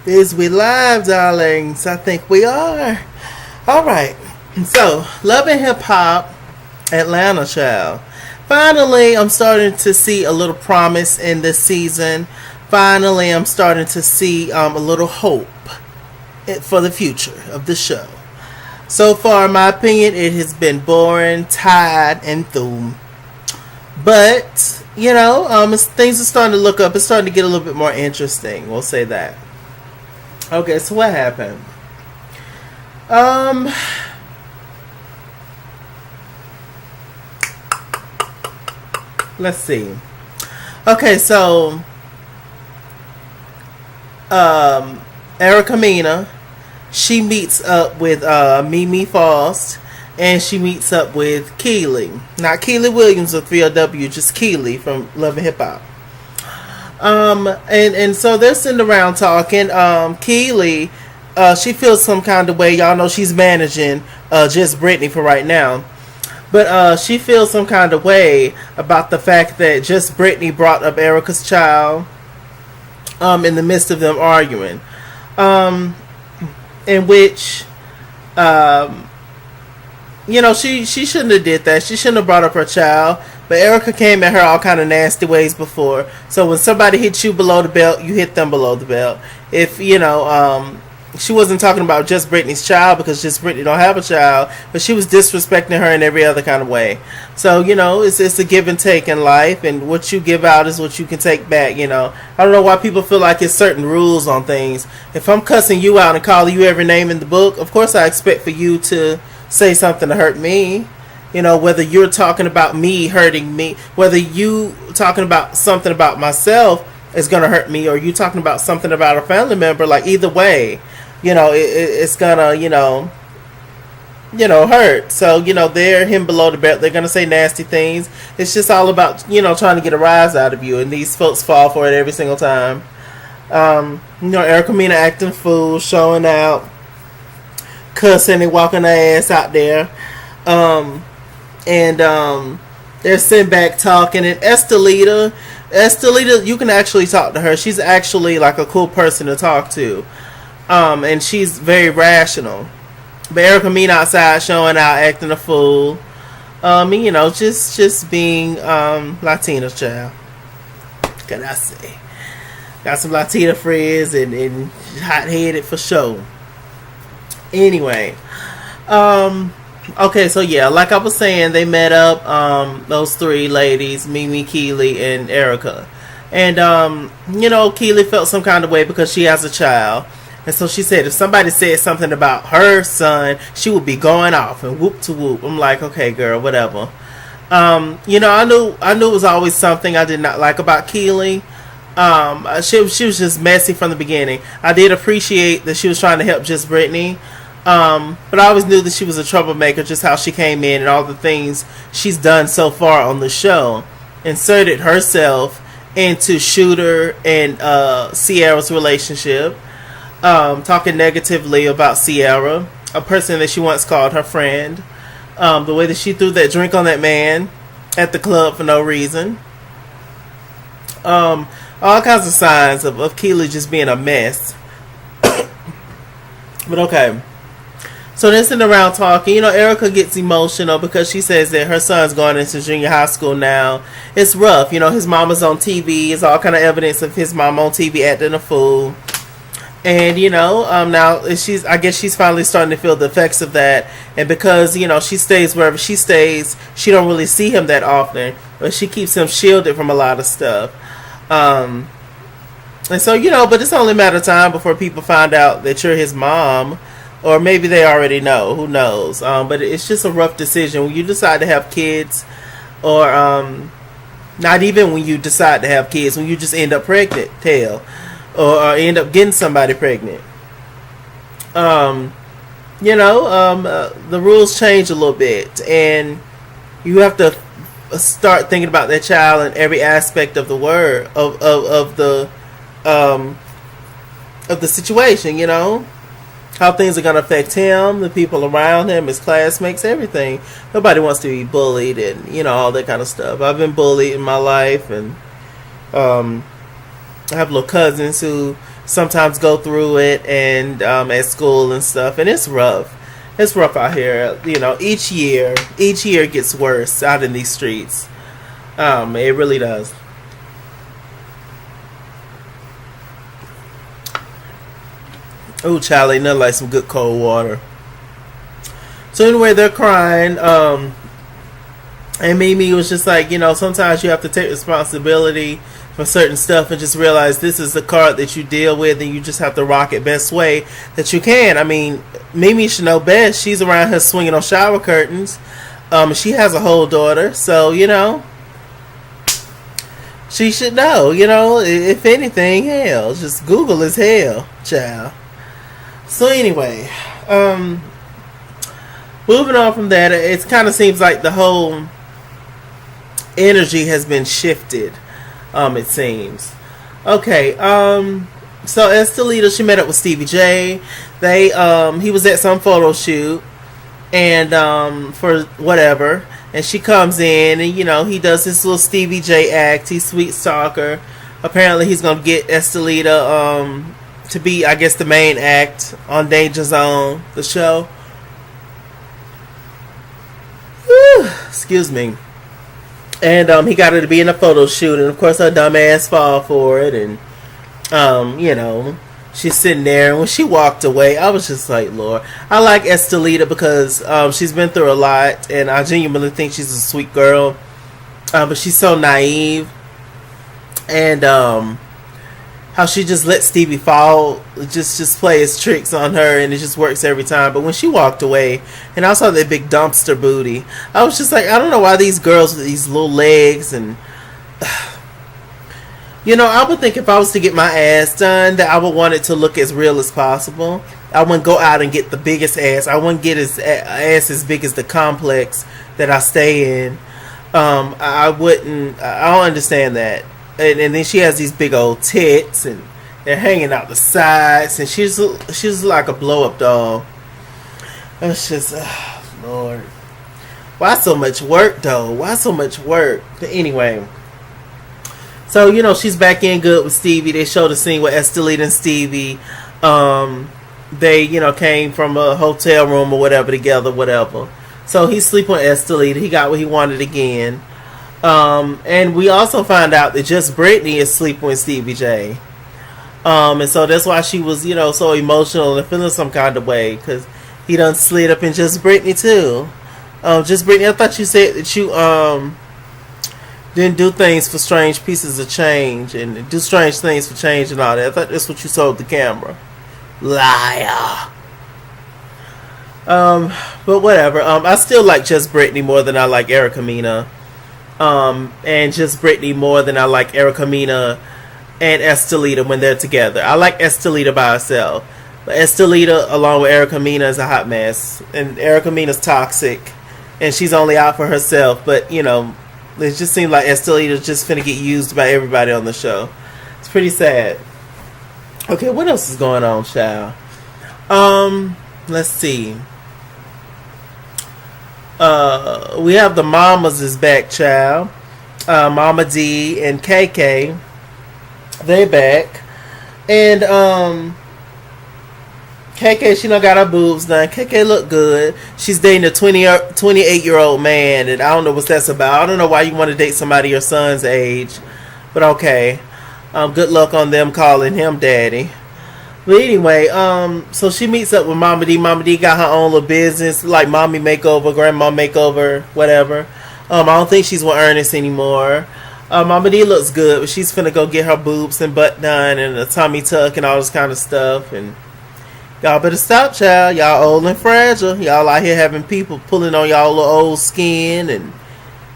Is we live, darlings? I think we are. All right. So, Love and Hip Hop, Atlanta child. Finally, I'm starting to see a little promise in this season. Finally, I'm starting to see a little hope for the future of the show. So far, in my opinion, it has been boring, tired, and through. But, things are starting to look up. It's starting to get a little bit more interesting. We'll say that. Okay, so what happened? Let's see. Okay, so Erica Mena, she meets up with Mimi Faust, and she meets up with Keely. Not Keely Williams of 3LW, just Keely from Love and Hip Hop. And so they're sitting around talking. Keely, she feels some kind of way. Y'all know she's managing Just Brittany for right now. But she feels some kind of way about the fact that Just Brittany brought up Erica's child in the midst of them arguing. In which, she shouldn't have did that. She shouldn't have brought up her child. But Erica came at her all kind of nasty ways before. So when somebody hits you below the belt, you hit them below the belt. If, she wasn't talking about Just Brittany's child because Just Brittany don't have a child, but she was disrespecting her in every other kind of way. So, it's a give and take in life, and what you give out is what you can take back, I don't know why people feel like it's certain rules on things. If I'm cussing you out and calling you every name in the book, of course I expect for you to say something to hurt me. Whether you're talking about me hurting me, whether you talking about something about myself is going to hurt me, or you talking about something about a family member, like either way, it's gonna, hurt. So, they're him below the belt. They're gonna say nasty things. It's just all about, trying to get a rise out of you, and these folks fall for it every single time. Erica Mena acting fool, showing out, cussing and walking her ass out there. And they're sitting back talking, and Estelita, you can actually talk to her. She's actually like a cool person to talk to. And she's very rational. But Erica Mena outside showing out, acting a fool. Just being Latina's child. Can I say? Got some Latina friends and hot-headed for sure. Anyway. Okay, so yeah, like I was saying, they met up, those three ladies, Mimi, Keely, and Erica. And, Keely felt some kind of way because she has a child. And so she said if somebody said something about her son, she would be going off and whoop to whoop. I'm like, okay, girl, whatever. I knew it was always something I did not like about Keely. She was just messy from the beginning. I did appreciate that she was trying to help Just Brittany. But I always knew that she was a troublemaker, just how she came in and all the things she's done so far on the show. Inserted herself into Shooter and Sierra's relationship. Talking negatively about Sierra, a person that she once called her friend. The way that she threw that drink on that man at the club for no reason. All kinds of signs of Keely just being a mess. But okay. So they're sitting around talking. Erica gets emotional because she says that her son's going into junior high school now. It's rough. His mama's on TV. It's all kind of evidence of his mom on TV acting a fool. And, now I guess she's finally starting to feel the effects of that. And because, she stays wherever she stays, she don't really see him that often. But she keeps him shielded from a lot of stuff. And so, but it's only a matter of time before people find out that you're his mom. Or maybe they already know. Who knows? But it's just a rough decision. When you decide to have kids, or not even when you decide to have kids, when you just end up pregnant, or end up getting somebody pregnant. The rules change a little bit, and you have to start thinking about that child in every aspect of the word of the situation. How things are going to affect him, the people around him, his classmates, everything. Nobody wants to be bullied and all that kind of stuff. I've been bullied in my life, and I have little cousins who sometimes go through it, and at school and stuff, and it's rough. It's rough out here. Each year it gets worse out in these streets. It really does. Oh, child, ain't nothing like some good cold water. So anyway, they're crying. And Mimi was just like, sometimes you have to take responsibility for certain stuff and just realize this is the card that you deal with, and you just have to rock it best way that you can. I mean, Mimi should know best. She's around here swinging on shower curtains. She has a whole daughter, so she should know. If anything, hell, just Google is hell, child. So anyway, moving on from that, it kind of seems like the whole energy has been shifted. It seems. Okay. So Estelita, she met up with Stevie J. He was at some photo shoot, and for whatever, and she comes in, and he does this little Stevie J act. He's sweet talker. Apparently, he's gonna get Estelita to be, I guess, the main act on Danger Zone, the show. Whew, excuse me. And he got her to be in a photo shoot, and of course her dumb ass fall for it, and she's sitting there, and when she walked away, I was just like, Lord. I like Estelita because she's been through a lot, and I genuinely think she's a sweet girl, but she's so naive, and how she just let Stevie fall, just play his tricks on her, and it just works every time. But when she walked away, and I saw that big dumpster booty, I was just like, I don't know why these girls with these little legs, and I would think if I was to get my ass done, that I would want it to look as real as possible. I wouldn't go out and get the biggest ass. I wouldn't get ass as big as the complex that I stay in. I wouldn't. I don't understand that. And then she has these big old tits, and they're hanging out the sides, and she's like a blow up doll. It's just, Lord, why so much work though? Why so much work? But anyway, so she's back in good with Stevie. They showed a scene with Estelita and Stevie. They came from a hotel room or whatever together, whatever. So he sleep on Estelita. He got what he wanted again. And we also found out that Just Brittany is sleeping with Stevie J. And so that's why she was, so emotional and feeling some kind of way, because he done slid up in Just Brittany too. Just Brittany, I thought you said that you didn't do things for strange pieces of change, and do strange things for change and all that. I thought that's what you told the camera. Liar. But whatever. I still like Just Brittany more than I like Erica Mena. And Just Brittany more than I like Erica Mena and Estelita when they're together. I like Estelita by herself, but Estelita along with Erica Mena is a hot mess, and Erica Mena's toxic, and she's only out for herself. But it just seems like Estelita's just finna get used by everybody on the show. It's pretty sad. Okay, what else is going on, child? Let's see. We have the mamas is back, child. Mama D and KK, they back, and KK, she done got her boobs done. KK look good. She's dating a 28-year-old man, and I don't know what that's about. I don't know why you want to date somebody your son's age, but okay. Good luck on them calling him daddy. But anyway, so she meets up with Mama D. Mama D got her own little business, like Mommy Makeover, Grandma Makeover, whatever. I don't think she's with Ernest anymore. Mama D looks good, but she's finna go get her boobs and butt done and a tummy tuck and all this kind of stuff. And y'all better stop, child. Y'all old and fragile. Y'all out here having people pulling on y'all little old skin, and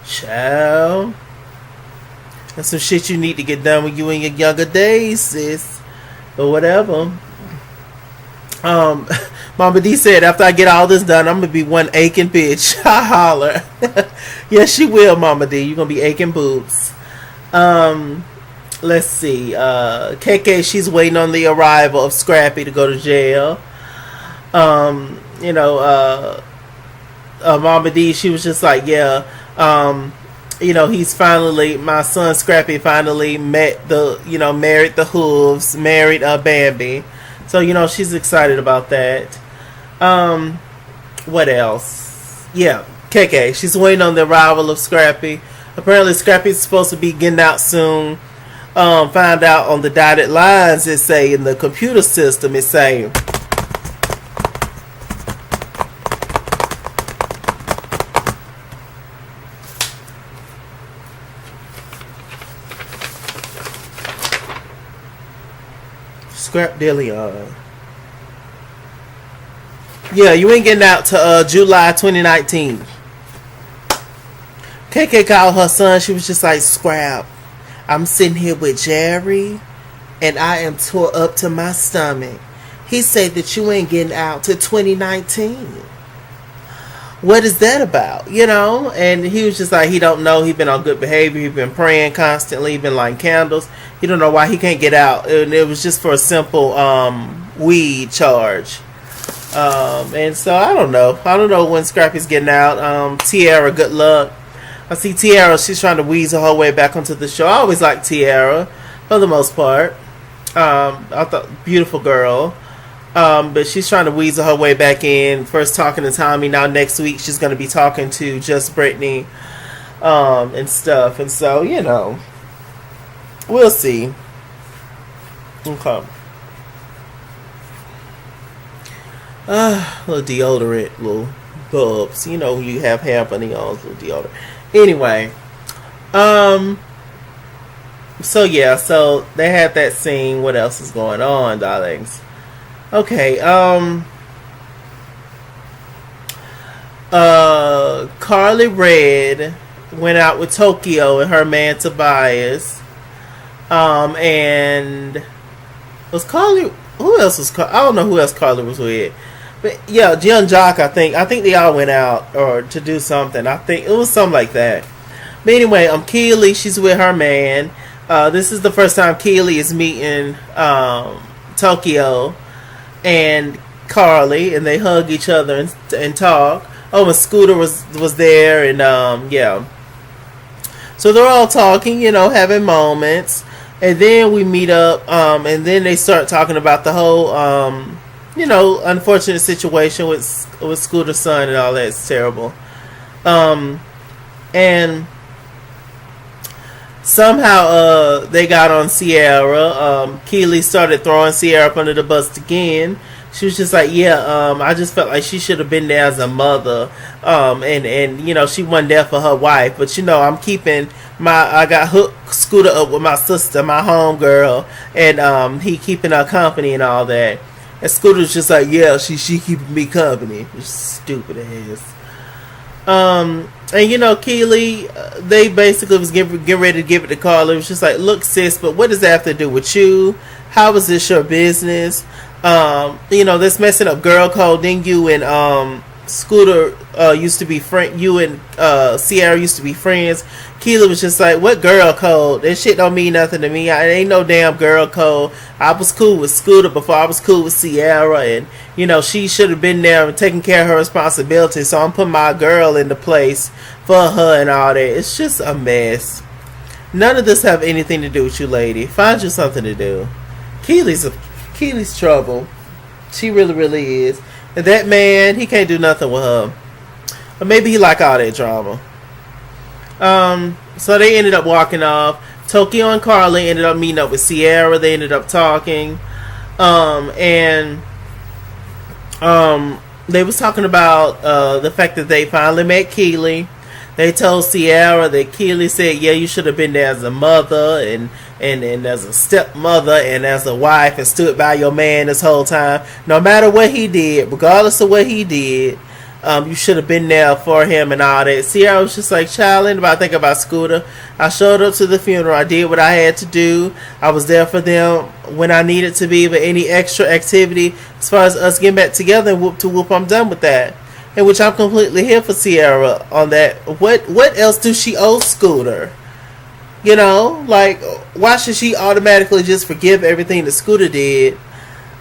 child, that's some shit you need to get done with you in your younger days, sis. Or whatever. Mama D said, after I get all this done, I'm gonna be one aching bitch. I holler. Yes, she will, Mama D. You're gonna be aching boobs. Let's see. KK, she's waiting on the arrival of Scrappy to go to jail. Mama D, she was just like, yeah. he's finally, my son Scrappy finally met married the Hooves, married Bambi. So, she's excited about that. What else? Yeah, KK. She's waiting on the arrival of Scrappy. Apparently, Scrappy's supposed to be getting out soon. Find out on the dotted lines, it say in the computer system, it say Scrap Dillion. Yeah, you ain't getting out to July 2019. KK called her son. She was just like, Scrap, I'm sitting here with Jerry, and I am tore up to my stomach. He said that you ain't getting out to 2019. What is that about? And he was just like, he don't know. He been on good behavior. He been praying constantly. He been lighting candles. He don't know why he can't get out. And it was just for a simple weed charge. And so I don't know. I don't know when Scrappy's getting out. Tiara, good luck. I see Tiara. She's trying to weasel her way back onto the show. I always like Tiara for the most part. I thought beautiful girl. But she's trying to weasel her way back in. First talking to Tommy. Now next week she's going to be talking to Just Brittany and stuff. And so, we'll see. Okay. Little deodorant, little bubs. You have hair on little deodorant. Anyway. So yeah, so they had that scene. What else is going on, darlings? Okay, Carly Red went out with Tokyo and her man Tobias. And was Carly, who else was Carly? I don't know who else Carly was with. But yeah, Young Jock, I think they all went out or to do something. I think it was something like that. But anyway, Keely, she's with her man. This is the first time Keely is meeting Tokyo and Carly, and they hug each other and talk. Oh, and Scooter was there, and yeah. So they're all talking, having moments, and then we meet up, and then they start talking about the whole, unfortunate situation with Scooter's son and all that. It's terrible. And somehow they got on Sierra. Keely started throwing Sierra up under the bus again. She was just like, I just felt like she should have been there as a mother. And she wasn't there for her wife. But I got hooked Scooter up with my sister, my homegirl, and he keeping her company and all that. And Scooter's just like, she keeping me company. Stupid ass. And Keely, they basically was getting ready to give it to Carly. It was just like, look, sis, but what does that have to do with you? How is this your business? This messing up girl code. Then you and Scooter used to be friend. You and Sierra used to be friends. Keely was just like, what girl code? That shit don't mean nothing to me. I ain't no damn girl code. I was cool with Scooter before I was cool with Sierra, and she should have been there and taking care of her responsibilities. So I'm putting my girl into place for her and all that. It's just a mess. None of this have anything to do with you, lady. Find you something to do. Keely's trouble. She really, really is. And that man, he can't do nothing with her. Or maybe he like all that drama. So they ended up walking off. Tokyo and Carly ended up meeting up with Sierra. They ended up talking. And they was talking about the fact that they finally met Keely. They told Sierra that Keely said, you should have been there as a mother and as a stepmother and as a wife and stood by your man this whole time. No matter what he did, regardless of what he did, you should have been there for him and all that. Sierra was just like, child, ain't about think about Scooter. I showed up to the funeral. I did what I had to do. I was there for them when I needed to be. But any extra activity as far as us getting back together and whoop to whoop, I'm done with that. In which I'm completely here for Sierra on that. What else do she owe Scooter? Why should she automatically just forgive everything that Scooter did?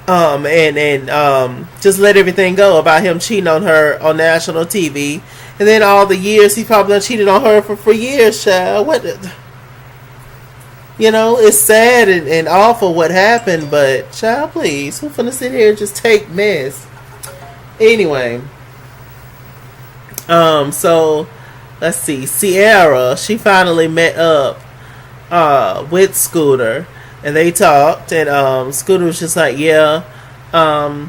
And just let everything go about him cheating on her on national TV And then all the years he probably done cheated on her for years, child. It's sad and awful what happened, but child, please, who finna sit here and just take mess? Anyway, so let's see. Sierra, she finally met up with Scooter, and they talked, and Scooter was just like, yeah, I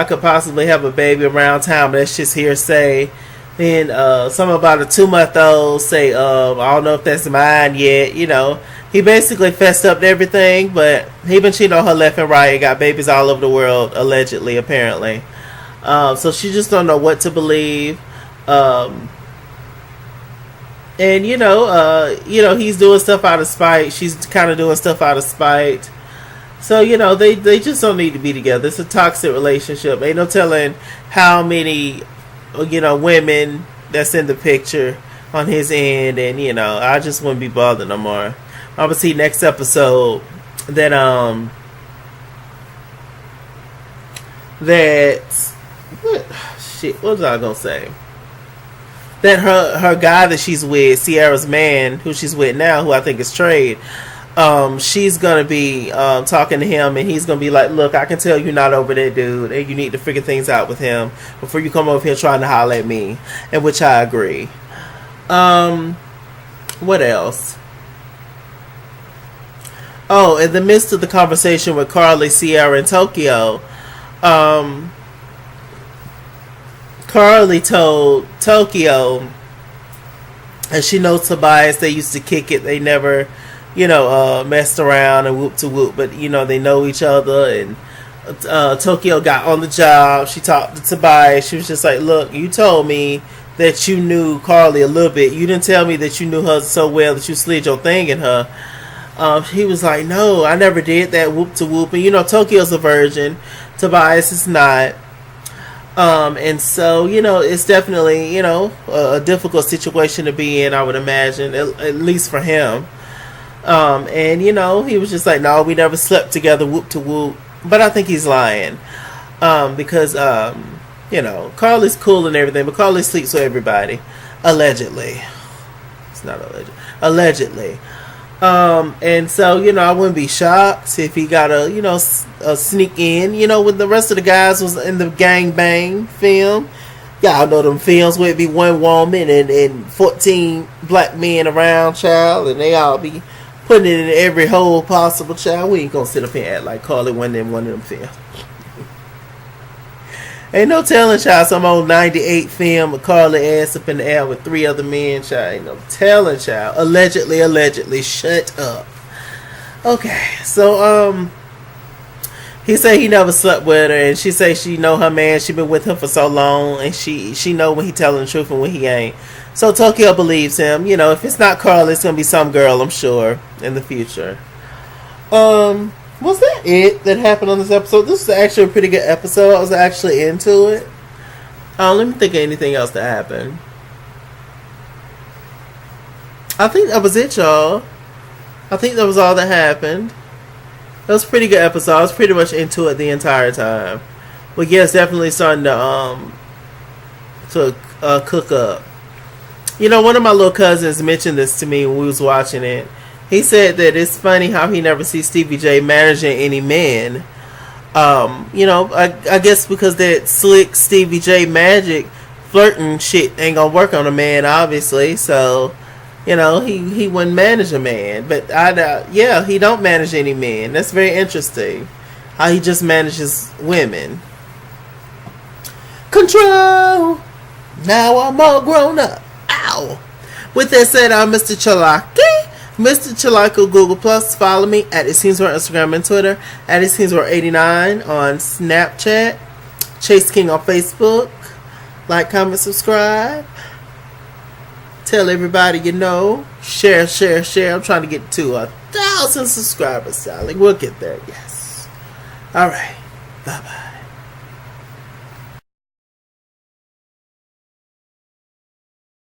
could possibly have a baby around town, but that's just hearsay. Then something about a 2-month-old say, I don't know if that's mine yet. He basically fessed up to everything, but he been cheating on her left and right. Got babies all over the world, allegedly, apparently. So she just don't know what to believe. And he's doing stuff out of spite. She's kind of doing stuff out of spite. So they just don't need to be together. It's a toxic relationship. Ain't no telling how many women that's in the picture on his end, and I just wouldn't be bothered no more. I'm gonna see next episode that what was I gonna say? That her guy that she's with, Sierra's man, who she's with now, who I think is Trade, she's gonna be talking to him, and he's gonna be like, look, I can tell you're not over that dude, and you need to figure things out with him before you come over here trying to holler at me. And which I agree. What else? Oh, in the midst of the conversation with Carly, Sierra, and Tokyo, Carly told Tokyo, and she knows Tobias, they used to kick it, they never messed around and whoop to whoop, but they know each other. And Tokyo got on the job. She talked to Tobias. She was just like, look, you told me that you knew Carly a little bit. You didn't tell me that you knew her so well that you slid your thing in her. He was like, no, I never did that, whoop to whoop. And Tokyo's a virgin, Tobias is not. And so it's definitely a difficult situation to be in, I would imagine, at least for him. And he was just like, no, we never slept together, whoop to whoop. But I think he's lying, because Carly's cool and everything, but Carly sleeps with everybody, allegedly. It's not allegedly. And so I wouldn't be shocked if he got a sneak in, when the rest of the guys was in the gangbang film. Y'all know them films where it be one woman and 14 black men around, child, and they all be putting it in every hole possible, child. We ain't gonna sit up here and act like Carly wasn't in one of them films. Ain't no telling, child, some old 98 film with Carly ass up in the air with 3 other men, child. Ain't no telling, child. Allegedly. Shut up. Okay, so, he said he never slept with her, and she say she know her man. She been with him for so long, and she know when he telling the truth and when he ain't. So Tokyo believes him. If it's not Carly, it's gonna be some girl, I'm sure, in the future. Was that it that happened on this episode? This is actually a pretty good episode. I was actually into it. Let me think of anything else that happened. I think that was it, y'all. I think that was all that happened. That was a pretty good episode. I was pretty much into it the entire time. But yeah, it's definitely starting to cook up. One of my little cousins mentioned this to me when we was watching it. He said that it's funny how he never sees Stevie J managing any men. I guess because that slick Stevie J magic flirting shit ain't gonna work on a man, obviously. So, he wouldn't manage a man. But he don't manage any men. That's very interesting. How he just manages women. Control! Now I'm all grown up. Ow! With that said, I'm Mr. Chalaki. Mr. Chalako Google Plus. Follow me at ItsKingsWorld Instagram and Twitter, at ItsKingsWorld89 on Snapchat, Chase King on Facebook. Like, comment, subscribe. Tell everybody you know. Share. I'm trying to get to 1,000 subscribers, darling. We'll get there, yes. Alright. Bye-bye.